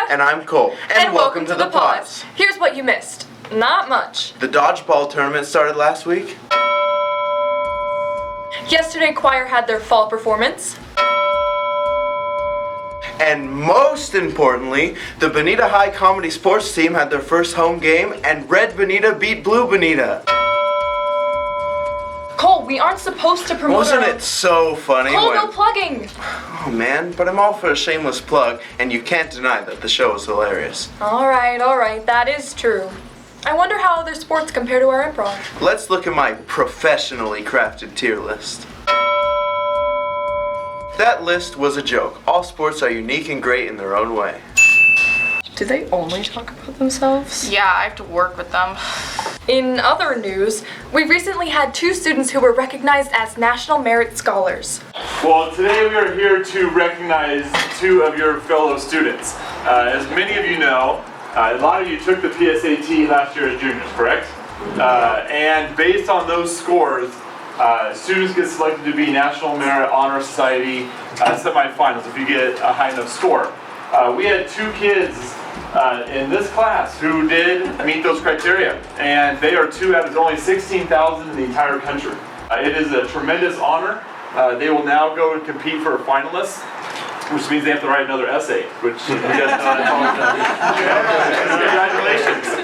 And I'm Cole. And welcome to the Pawse. Here's what you missed. Not much. The dodgeball tournament started last week. Yesterday, choir had their fall performance. And most importantly, the Bonita High Comedy Sports team had their first home game, and Red Bonita beat Blue Bonita. Cole, we aren't supposed to promote. Wasn't it so funny? Cole, no plugging. Oh man, but I'm all for a shameless plug, and you can't deny that the show is hilarious. All right, that is true. I wonder how other sports compare to our improv. Let's look at my professionally crafted tier list. That list was a joke. All sports are unique and great in their own way. Do they only talk about themselves? Yeah, I have to work with them. In other news, we've recently had 2 students who were recognized as National Merit Scholars. Well, today we are here to recognize 2 of your fellow students. As many of you know, a lot of you took the PSAT last year as juniors, correct? And based on those scores, students get selected to be National Merit Honor Society semifinals if you get a high enough score. We had 2 kids in this class who did meet those criteria, and they are 2 out of only 16,000 in the entire country. It is a tremendous honor. They will now go and compete for finalists, which means they have to write another essay, which you guys know that's always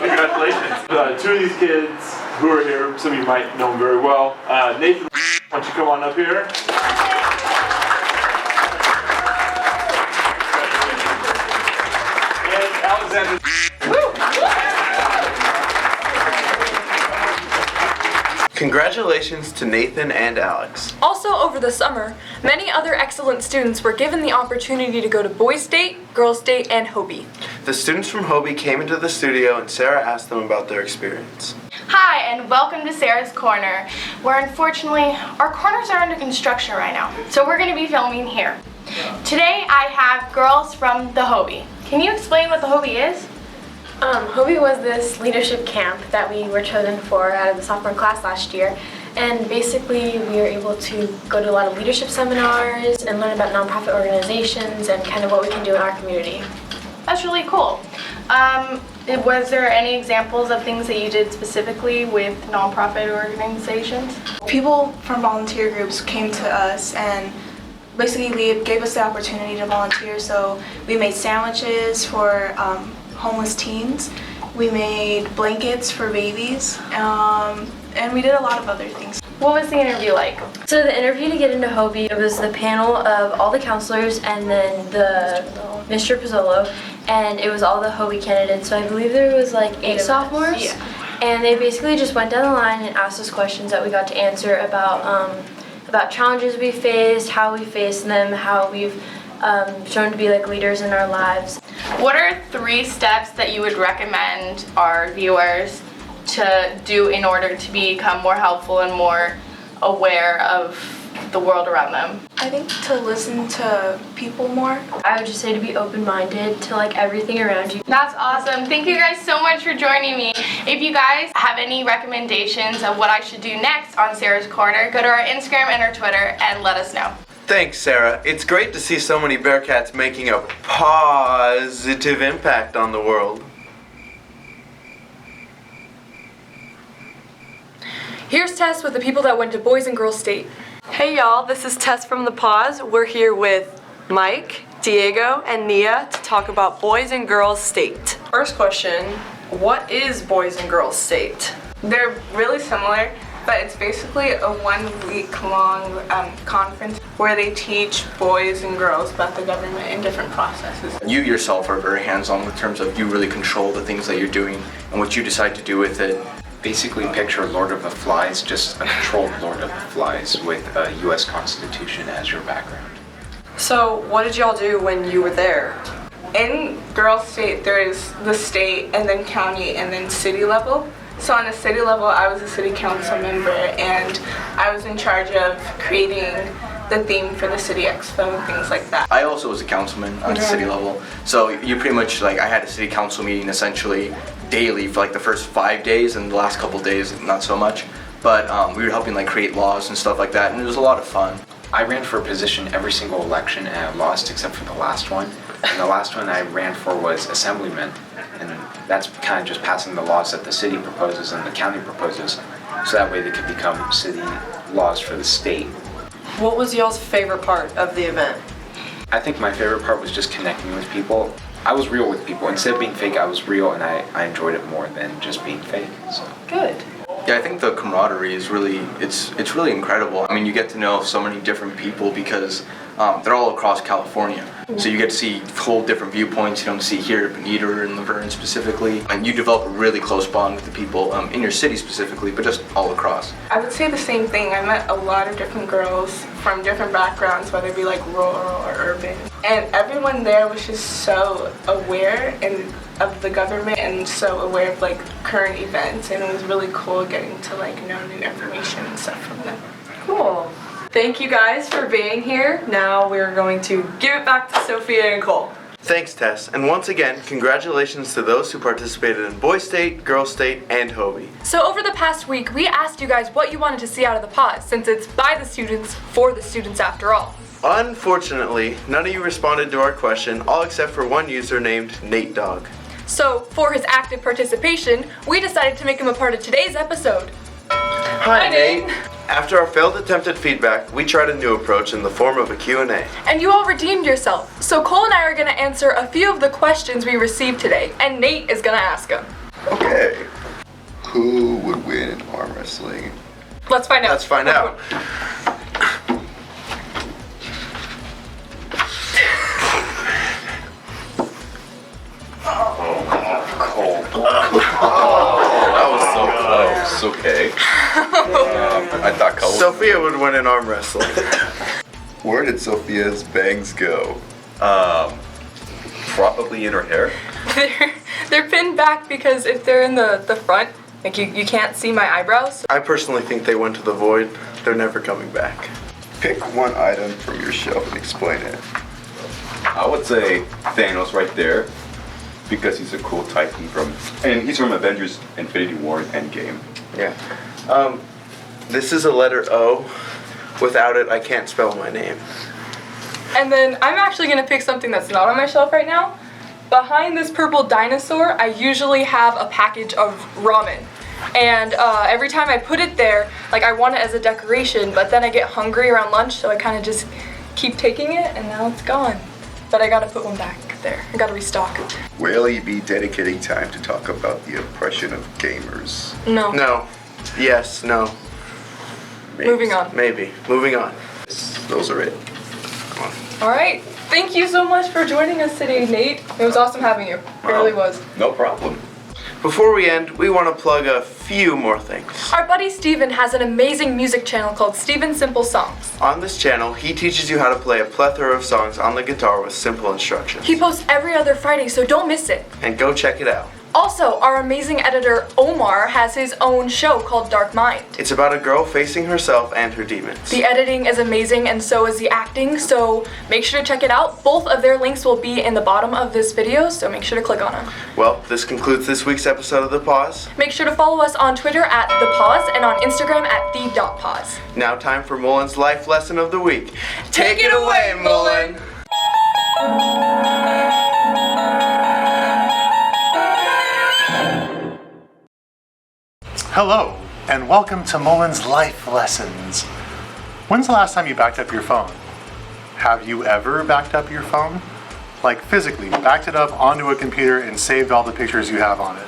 Congratulations. 2 of these kids who are here, some of you might know them very well. Nathan, why don't you come on up here? And Alexander. Congratulations to Nathan and Alex. Also, over the summer, many other excellent students were given the opportunity to go to Boys State, Girls State, and Hobie. The students from Hobie came into the studio and Sarah asked them about their experience. Hi, and welcome to Sarah's Corner, where unfortunately our corners are under construction right now, so we're going to be filming here. Today I have girls from the Hobie. Can you explain what the Hobie is? Hobie was this leadership camp that we were chosen for out of the sophomore class last year, and basically we were able to go to a lot of leadership seminars and learn about nonprofit organizations and kind of what we can do in our community. That's really cool. Was there any examples of things that you did specifically with nonprofit organizations? People from volunteer groups came to us and basically gave us the opportunity to volunteer. So we made sandwiches for homeless teens, we made blankets for babies, and we did a lot of other things. What was the interview like? So the interview to get into Hobie, it was the panel of all the counselors and then the Mr. Pizzolo, and it was all the Hobie candidates. So I believe there was like 8 sophomores. Yeah. And they basically just went down the line and asked us questions that we got to answer about challenges we faced, how we faced them, how we've shown to be like leaders in our lives. What are 3 steps that you would recommend our viewers to do in order to become more helpful and more aware of the world around them? I think to listen to people more. I would just say to be open-minded to like everything around you. That's awesome. Thank you guys so much for joining me. If you guys have any recommendations of what I should do next on Sarah's Corner, go to our Instagram and our Twitter and let us know. Thanks, Sarah. It's great to see so many Bearcats making a positive impact on the world. Here's Tess with the people that went to Boys and Girls State. Hey y'all, this is Tess from the Pawse. We're here with Mike, Diego, and Nia to talk about Boys and Girls State. First question, what is Boys and Girls State? They're really similar, but it's basically a 1-week-long conference where they teach boys and girls about the government and different processes. You yourself are very hands-on in terms of you really control the things that you're doing and what you decide to do with it. Basically picture Lord of the Flies, just a controlled Lord of the Flies with a U.S. Constitution as your background. So what did y'all do when you were there? In Girls State, there is the state and then county and then city level. So on the city level, I was a city council member and I was in charge of creating the theme for the City Expo and things like that. I also was a councilman on the city level. So you pretty much, like, I had a city council meeting essentially daily for like the first 5 days, and the last couple days not so much. But we were helping like create laws and stuff like that, and it was a lot of fun. I ran for a position every single election and I lost except for the last one. And the last one I ran for was assemblyman, and that's kind of just passing the laws that the city proposes and the county proposes, so that way they could become city laws for the state. What was y'all's favorite part of the event? I think my favorite part was just connecting with people. I was real with people. Instead of being fake, I was real, and I enjoyed it more than just being fake. So. Good. Yeah, I think the camaraderie is really, it's really incredible. I mean, you get to know so many different people because they're all across California. So you get to see whole different viewpoints you don't see here at Bonita and Laverne specifically. And you develop a really close bond with the people in your city specifically, but just all across. I would say the same thing. I met a lot of different girls from different backgrounds, whether it be like rural or urban. And everyone there was just so aware of the government and so aware of like current events, and it was really cool getting to like know new information and stuff from them. Cool. Thank you guys for being here. Now we're going to give it back to Sophia and Cole. Thanks, Tess. And once again, congratulations to those who participated in Boys State, Girls State, and Hobie. So over the past week, we asked you guys what you wanted to see out of the Pawse, since it's by the students, for the students after all. Unfortunately, none of you responded to our question, all except for one user named Nate Dog. So, for his active participation, we decided to make him a part of today's episode. Hi, Nate. After our failed attempt at feedback, we tried a new approach in the form of a Q&A. And you all redeemed yourself. So Cole and I are going to answer a few of the questions we received today, and Nate is going to ask them. Okay. Who would win in arm wrestling? Let's find out. Let's find out. Okay. I thought Cole. Sophia would win in arm wrestling. Where did Sophia's bangs go? Probably in her hair. They're pinned back because if they're in the front, like you can't see my eyebrows. I personally think they went to the void. They're never coming back. Pick one item from your shelf and explain it. I would say Thanos right there, because he's a cool Titan and he's from Avengers Infinity War and Endgame. Yeah. This is a letter O. Without it, I can't spell my name. And then I'm actually going to pick something that's not on my shelf right now. Behind this purple dinosaur, I usually have a package of ramen. And every time I put it there, like I want it as a decoration, but then I get hungry around lunch, so I kind of just keep taking it, and now it's gone. But I got to put one back there. I got to restock. Will you be dedicating time to talk about the oppression of gamers? No. No. Yes, no. Maybe. Moving on. Maybe. Moving on. Those are it. All right. Thank you so much for joining us today, Nate. It was awesome having you. It really was. No problem. Before we end, we want to plug a few more things. Our buddy Steven has an amazing music channel called Steven Simple Songs. On this channel, he teaches you how to play a plethora of songs on the guitar with simple instructions. He posts every other Friday, so don't miss it. And go check it out. Also, our amazing editor Omar has his own show called Dark Mind. It's about a girl facing herself and her demons. The editing is amazing, and so is the acting, so make sure to check it out. Both of their links will be in the bottom of this video, so make sure to click on them. Well, this concludes this week's episode of The Pawse. Make sure to follow us on Twitter at The Pawse and on Instagram at the.pawse. Now time for Mullen's life lesson of the week. Take it away, Mullen! Hello, and welcome to Mullen's Life Lessons. When's the last time you backed up your phone? Have you ever backed up your phone? Like physically, backed it up onto a computer and saved all the pictures you have on it?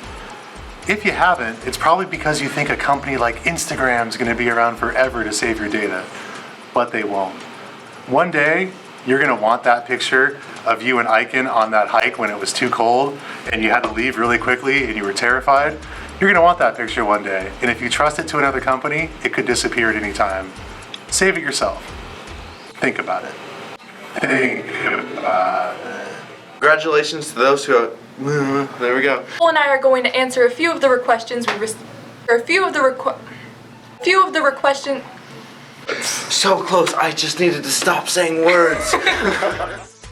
If you haven't, it's probably because you think a company like Instagram is going to be around forever to save your data, but they won't. One day, you're going to want that picture of you and Aiken on that hike when it was too cold and you had to leave really quickly and you were terrified. You're going to want that picture one day, and if you trust it to another company, it could disappear at any time. Save it yourself. Think about it. Think about it. Congratulations to those who there we go. Cole and I are going to answer a few of the questions we received. So close, I just needed to stop saying words.